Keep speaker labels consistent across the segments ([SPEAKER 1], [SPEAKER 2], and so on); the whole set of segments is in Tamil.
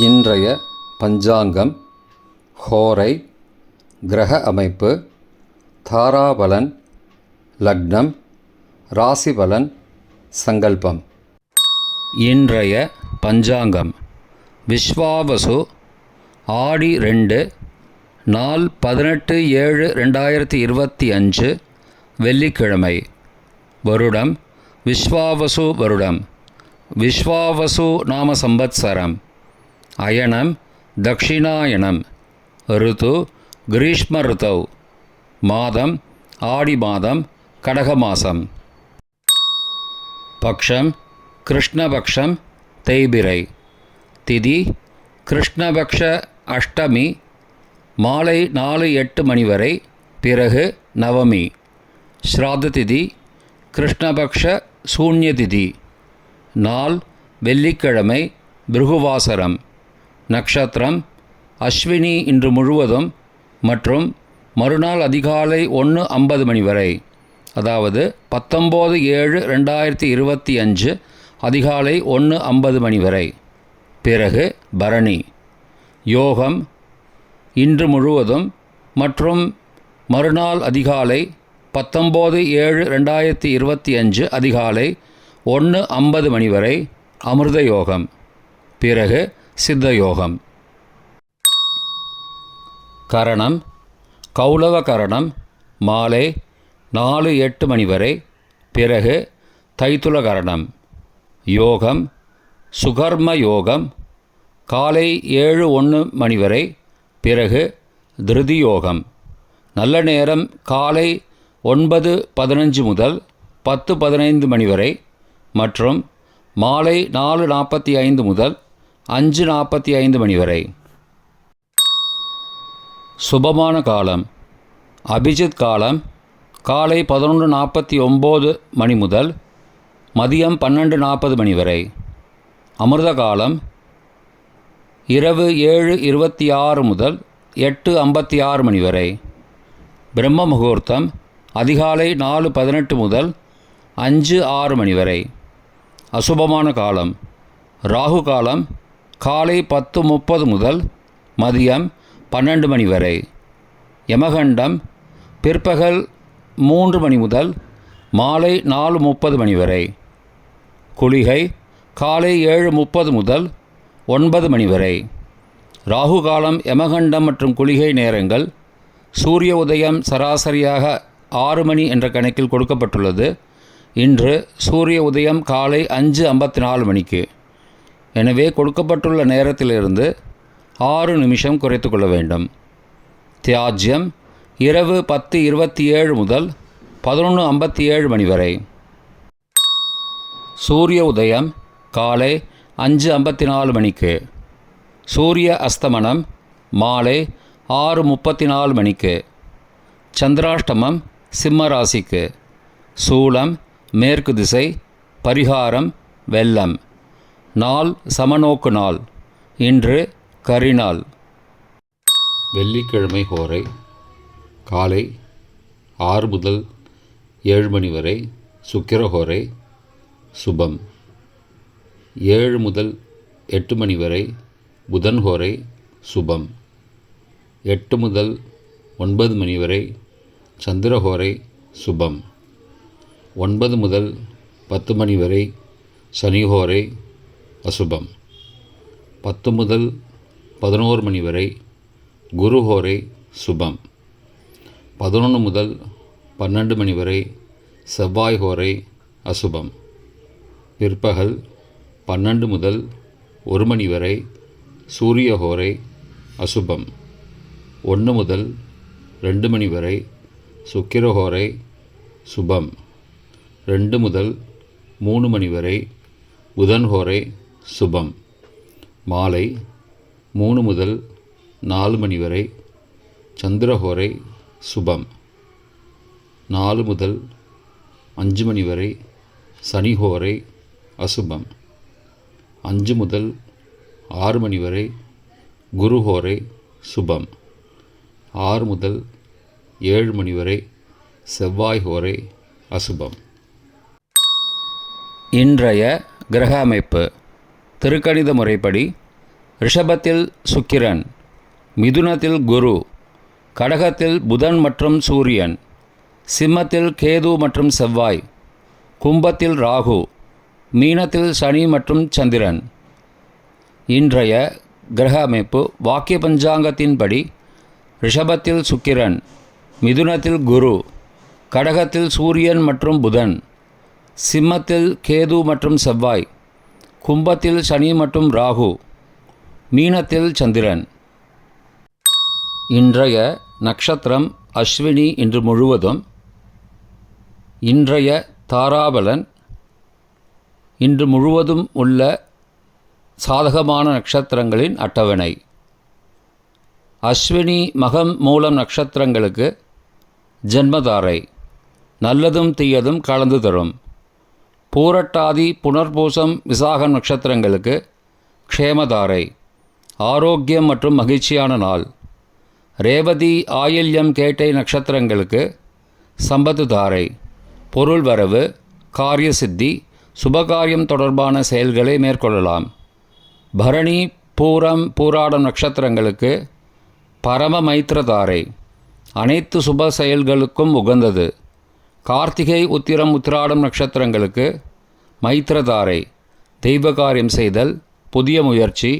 [SPEAKER 1] இன்றைய பஞ்சாங்கம், ஹோரை, கிரக அமைப்பு, தாராபலன், லக்னம், ராசிபலன், சங்கல்பம். இன்றைய பஞ்சாங்கம் விஸ்வாவசு, ஆடி 2, நாள் 18/7/2025, வெள்ளிக்கிழமை. வருடம் விஸ்வாவசு வருடம். விஸ்வாவசு நாம சம்பத்சரம். அயனம் தக்ஷிணாயனம். ருது கிரீஷ்ம ருதௌ. மாதம் ஆடி மாதம், கடக மாதம். பக்ஷம் கிருஷ்ணபக்ஷம், தேய்பிறை. திதி கிருஷ்ணபக்ஷ அஷ்டமி, மாலை 4:08 மணி வரை, பிறகு நவமி. ஸ்ராத்த திதி கிருஷ்ணபக்ஷ சூன்ய திதி. நாள் வெள்ளிக்கிழமை, பிருகுவாசரம். நக்ஷத்திரம் அஸ்வினி இன்று முழுவதும் மற்றும் மறுநாள் அதிகாலை 1:50 மணி வரை, அதாவது 19/7/2025 அதிகாலை 1:50 மணி வரை, பிறகு பரணி. யோகம் இன்று முழுவதும் மற்றும் மறுநாள் அதிகாலை 19/7/2025 அதிகாலை 1:50 மணி வரை அமிர்த யோகம், பிறகு சித்த யோகம். கரணம் கௌளவ கரணம், மாலை 4:08 மணி வரை, பிறகு தைத்துல கரணம். யோகம் சுகர்ம யோகம், காலை 7:01 மணி வரை, பிறகு திருதி யோகம். நல்ல நேரம் காலை 9:15 முதல் 10:15 மணி வரை மற்றும் மாலை 4:45 முதல் 5:45 மணி வரை. சுபமான காலம் அபிஜித் காலம் காலை 11:49 மணி முதல் மதியம் 12:40 மணி வரை. அமிர்த காலம் இரவு 7:26 முதல் 8:56 மணி வரை. பிரம்ம முகூர்த்தம் அதிகாலை 4:18 முதல் 5:06 மணி வரை. அசுபமான காலம் ராகு காலம் காலை 10:30 முதல் மதியம் 12 மணி வரை. யமகண்டம் பிற்பகல் 3 மணி முதல் மாலை 4:30 மணி வரை. குளிகை காலை 7:30 முதல் 9 மணி வரை. ராகு காலம், யமகண்டம் மற்றும் குளிகை நேரங்கள் சூரிய உதயம் சராசரியாக 6 மணி என்ற கணக்கில் கொடுக்கப்பட்டுள்ளது. இன்று சூரிய உதயம் காலை 5:54 மணிக்கு. எனவே கொடுக்கப்பட்டுள்ள நேரத்திலிருந்து 6 நிமிஷம் குறைத்து கொள்ள வேண்டும். தியாஜ்யம் இரவு 10:27 முதல் 11:57 மணி வரை. சூரிய உதயம் காலை 5:54 மணிக்கு. சூரிய அஸ்தமனம் மாலை 6:34 மணிக்கு. சந்திராஷ்டமம் சிம்ம ராசிக்கு. சூலம் மேற்கு திசை. பரிகாரம் வெள்ளம். நாள் சமநோக்கு நாள். இன்று கரிநாள்.
[SPEAKER 2] வெள்ளிக்கிழமை ஹோரை காலை 6 முதல் 7 மணி வரை, சுக்கிர ஹோரை சுபம். 7 முதல் 8 மணி வரை புதன் ஹோரை சுபம். 8 முதல் 9 மணி வரை சந்திர ஹோரை சுபம். 9 முதல் 10 மணி வரை சனி ஹோரை அசுபம். 10 முதல் 11 மணி வரை குரு ஹோரை சுபம். 11 முதல் 12 மணி வரை செவ்வாய் ஹோரை அசுபம். பிற்பகல் 12 முதல் 1 மணி வரை சூரிய ஹோரை அசுபம். 1 முதல் 2 மணி வரை சுக்கிர ஹோரை சுபம். 2 முதல் 3 மணி வரை புதன் ஹோரை சுபம். மாலை 3 முதல் 4 மணி வரை சந்திரஹோரை சுபம். 4 முதல் 5 மணி வரை சனிஹோரை அசுபம். 5 முதல் 6 மணி வரை குருஹோரை சுபம். 6 முதல் 7 மணி வரை செவ்வாய் ஹோரை அசுபம்.
[SPEAKER 1] இன்றைய கிரக அமைப்பு திருக்கணித முறைப்படி ரிஷபத்தில் சுக்கிரன், மிதுனத்தில் குரு, கடகத்தில் புதன் மற்றும் சூரியன், சிம்மத்தில் கேது மற்றும் செவ்வாய், கும்பத்தில் ராகு, மீனத்தில் சனி மற்றும் சந்திரன். இன்றைய கிரக அமைப்பு வாக்கிய பஞ்சாங்கத்தின்படி ரிஷபத்தில் சுக்கிரன், மிதுனத்தில் குரு, கடகத்தில் சூரியன் மற்றும் புதன், சிம்மத்தில் கேது மற்றும் செவ்வாய், கும்பத்தில் சனி மற்றும் ராகு, மீனத்தில் சந்திரன். இன்றைய நட்சத்திரம் அஸ்வினி இன்று முழுவதும். இன்றைய தாராபலன் இன்று முழுவதும் உள்ள சாதகமான நட்சத்திரங்களின் அட்டவணை. அஸ்வினி மகம் மூலம் நட்சத்திரங்களுக்கு ஜென்மதாரை, நல்லதும் தீயதும் கலந்து தரும். பூரட்டாதி புனர்பூசம் விசாகம் நட்சத்திரங்களுக்கு க்ஷேமதாரை, ஆரோக்கியம் மற்றும் மகிழ்ச்சியான நாள். ரேவதி ஆயில்யம் கேட்டை நட்சத்திரங்களுக்கு சம்பத்து தாரை, பொருள் வரவு, காரிய சித்தி, சுபகாரியம் தொடர்பான செயல்களை மேற்கொள்ளலாம். பரணி பூரம் பூராடம் நட்சத்திரங்களுக்கு பரம மைத்திரதாரை, அனைத்து சுப செயல்களுக்கும் உகந்தது. கார்த்திகை உத்திரம் உத்திராடம் நட்சத்திரங்களுக்கு மைத்திரதாரை, தெய்வகாரியம் செய்தல், புதிய முயற்சி,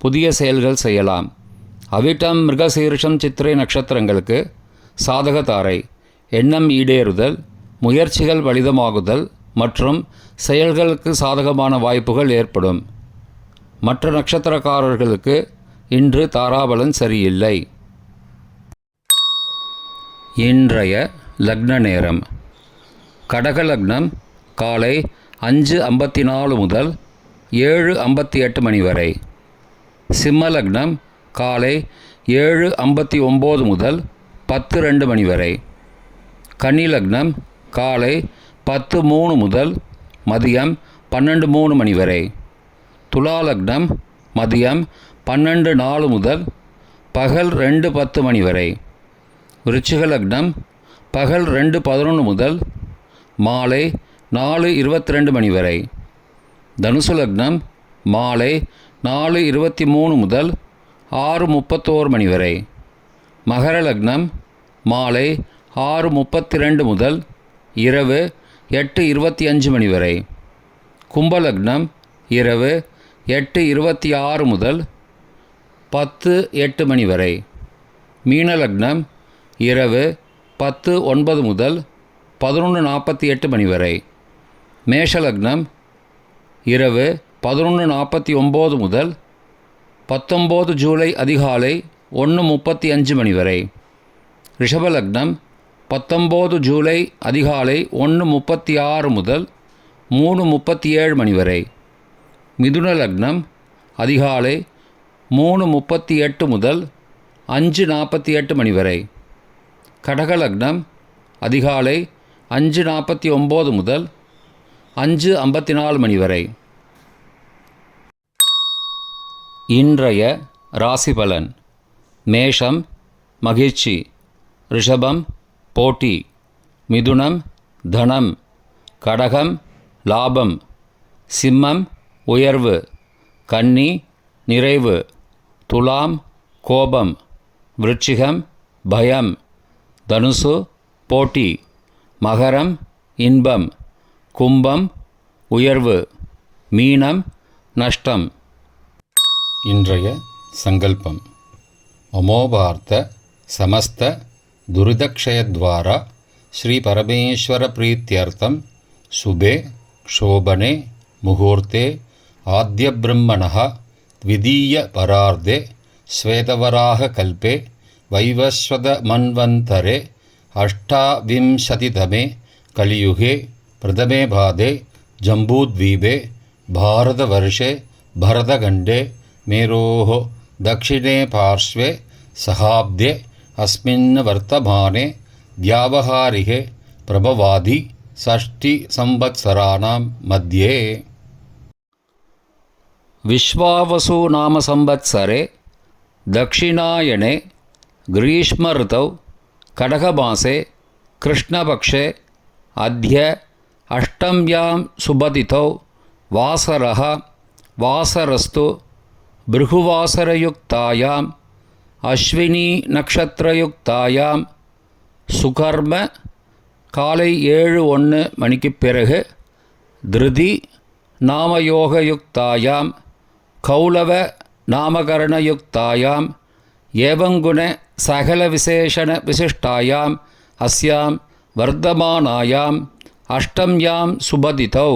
[SPEAKER 1] புதிய செயல்கள் செய்யலாம். அவிட்டம் மிருகசீரிஷம் சித்திரை நட்சத்திரங்களுக்கு சாதகதாரை, எண்ணம் ஈடேறுதல், முயற்சிகள் பலிதமாகுதல் மற்றும் செயல்களுக்கு சாதகமான வாய்ப்புகள் ஏற்படும். மற்ற நட்சத்திரக்காரர்களுக்கு இன்று தாராபலன் சரியில்லை. இன்றைய லக்ன நேரம். கடக லக்னம் காலை 5:54 முதல் 7:58 மணி வரை. சிம்ம லக்னம் காலை 7:59 முதல் 10:02 மணி வரை. கன்னி லக்னம் காலை 10:03 முதல் மதியம் 12:03 மணி வரை. துலா லக்னம் மதியம் 12:04 முதல் பகல் 2:10 மணி வரை. விருச்சிக லக்னம் பகல் 2:11 முதல் மாலை 4:22 மணி வரை. தனுசு லக்னம் மாலை 4:23 முதல் 6:31 மணி வரை. மகர லக்னம் மாலை 6:32 முதல் இரவு 8:25 மணி வரை. கும்ப லக்னம் இரவு 8:26 முதல் 10:08 மணி வரை. மீன லக்னம் இரவு 10:09 முதல் 11:48 மணி வரை. மேஷ லக்னம் இரவு 11:49 முதல் 19 ஜூலை அதிகாலை 1:35 மணி வரை. ரிஷப லக்னம் 19 ஜூலை அதிகாலை 1:36 முதல் 3:37 மணி வரை. மிதுன லக்னம் அதிகாலை 3:38 முதல் 5:48 மணி வரை. கடக லக்னம் அதிகாலை 5:49 முதல் 5:54 மணி வரை. இன்றைய ராசி பலன். மேஷம் மகிழ்ச்சி, ரிஷபம் போட்டி, மிதுனம் தனம், கடகம் லாபம், சிம்மம் உயர்வு, கன்னி நிறைவு, துலாம் கோபம், விருச்சிகம் பயம், தனுசு போட்டி, மகரம் இன்பம், கும்பம் உயர்வு, மீனம் நஷ்டம்.
[SPEAKER 2] இன்றைய சங்கல்பம். அமோபார்த்த சமஸ்த துரிதக்ஷயத்வாரா ஸ்ரீ பரமேஸ்வர பிரீத்யர்த்தம் சுபே க்ஷோபனே முகூர்த்தே ஆத்ய பிரம்மணः த்விதீய பரார்த்தே ஸ்வேதவராக கல்பே வைவஸ்வத மன்வந்தரே அஷ்டாவிம்சதிதமே கலியுகே பிரதமே பாதே ஜம்பூத்வீபே பாரதவர்ஷே பரதகண்டே மேரோः दक्षिणे पार्श्वे सहाब्दे अस्मिन् वर्तमाने व्यावहारिके प्रभवादि षष्टिसंवत्सराणां मध्ये.
[SPEAKER 1] विश्वावसु नाम संवत्सरे दक्षिणायने ग्रीष्म ऋतौ कडगमासे कृष्णपक्षे अद्य अष्टम्यां सुबतिथौ वासरः वासरस्तु பிருகுவாசரயுக்தாயாம் அஸ்வினி நக்ஷத்திரயுக்தாயாம் சுகர்ம காலை 7:01 மணிக்குப் பிறகு திருதி நாமயோகயுக்தாயாம் கௌலவ நாமகரணயுக்தாயாம் ஏவங்குண சகல விசேஷண விசிஷ்டாயாம் அஸ்யாம் வர்த்தமானாயாம் அஷ்டம்யாம் சுபதிதௌ